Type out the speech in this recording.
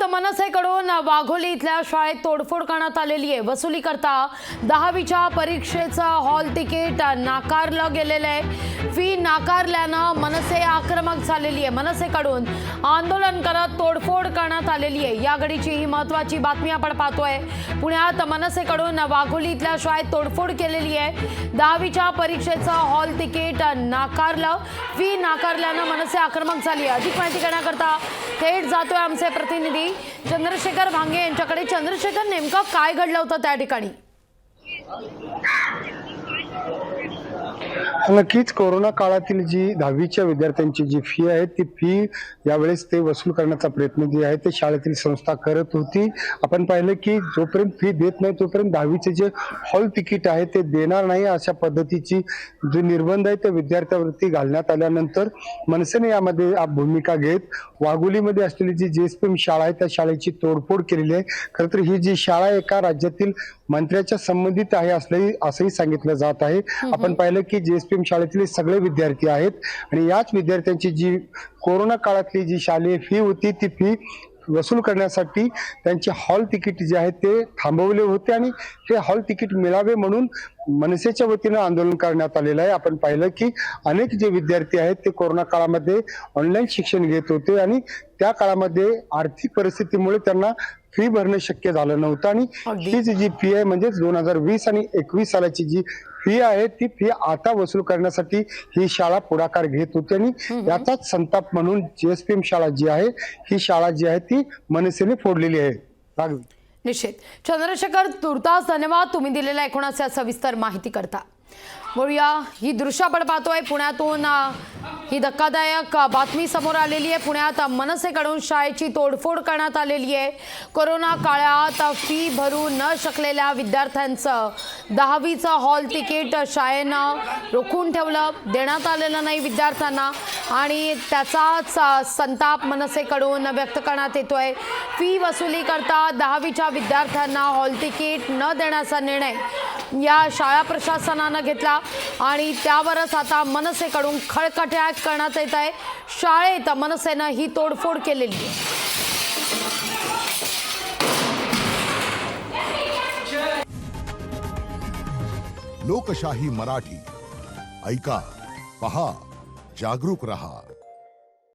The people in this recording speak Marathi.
मनसेकडून वाघोली इथल्या शाळेत तोडफोड करण्यात आलेली आहे। वसुली करता 10वीच्या परीक्षेचं हॉल तिकीट नाकारलं गेलेलं आहे। फी नाकारल्यानं मनसे आक्रमक झालेली आहे। मनसेकडून आंदोलन करत तोडफोड करण्यात आलेली आहे। या घडीची ही महत्त्वाची बातमी आपण पाहतोय। पुण्यात मनसेकडून वाघोली इथल्या शाळेत तोडफोड केलेली आहे। 10वीच्या परीक्षेचं हॉल तिकीट नाकारलं, फी नाकारल्यानं मनसे आक्रमक झाली आहे। अधिक माहिती करण्याकरता थेट जातोय आमचे प्रतिनिधी चंद्रशेखर भांगे यांच्याकडे। चंद्रशेखर, नेमकं काय घडलं होतं त्या ठिकाणी? नक्कीच कोरोना काळातील जी 10वीच्या विद्यार्थ्यांची जी फी आहे ती फी यावेळेस ते वसूल करण्याचा प्रयत्न जे आहे ते शाळेतील संस्था करत होती। आपण पाहिलं की जोपर्यंत फी देत नाही तोपर्यंत 10वीचे जे हॉल तिकीट आहे ते देणार नाही अशा पद्धतीची जे निर्बंध आहे ते विद्यार्थ्यांवरती घालण्यात आल्यानंतर मनसेने यामध्ये भूमिका घेत वाघोलीमध्ये असलेली जी जेएसपीएम शाळा आहे त्या शाळेची तोडफोड केलेली आहे। खरं तर ही जी शाळा एका राज्यातील मंत्र्याच्या संबंधित आहे असंही सांगितलं जात आहे। आपण पाहिलं की जेएसपीएम शाळेतले सगळे विद्यार्थी आहेत आणि याच विद्यार्थ्यांची जी कोरोना काळातली जी शालेय फी होती ती फी वसूल करण्यासाठी त्यांचे हॉल तिकीट जे आहे ते थांबवले होते आणि हे हॉल तिकीट मिळावे म्हणून मनसेच्या वतीनं आंदोलन करण्यात आलेलं आहे। आपण पाहिलं की अनेक जे विद्यार्थी आहेत ते कोरोना काळामध्ये ऑनलाईन शिक्षण घेत होते आणि त्या काळामध्ये आर्थिक परिस्थितीमुळे त्यांना फी भरणं शक्य झालं नव्हतं आणि ही जी फी आहे म्हणजे 2020 आणि 21 सालाची जी फी आहे ती फी आता वसूल करण्यासाठी ही शाळा पुढाकार घेत होती आणि याचाच संताप म्हणून जेएसपीएम शाळा जी आहे ही शाळा जी आहे ती मनसेने फोडलेली आहे। निश्चित चंद्रशेखर, तुर्तास धन्यवाद तुम्ही दिलेल्या एकूणच सविस्तर माहिती करता। बोलूया ही दृश्य आपण पाहतोय पुण्यातून। ही धक्कादायक बातमी समोर आलेली आहे। पुण्यात मनसेकडून शाळेची तोडफोड करण्यात आलेली आहे। कोरोना काळात फी भरू न शकलेल्या विद्यार्थ्यांचं 10वीचं हॉल तिकीट शाळेनं रोखून ठेवलं, देण्यात आलेलं नाही विद्यार्थ्यांना आणि त्याचाच संताप मनसेकडून व्यक्त करण्यात येतोय। फी वसुली करता 10वीच्या विद्यार्थ्यांना हॉल तिकीट न देण्याचा निर्णय या शाळा प्रशासनानं घेतला आणि त्यावरच आता मनसेकडून खळखट्याक करण्यात येत आहे। शाळेत मनसेनं ही तोडफोड केलेली आहे। लोकशाही मराठी ऐका, पहा, जागरूक रहा।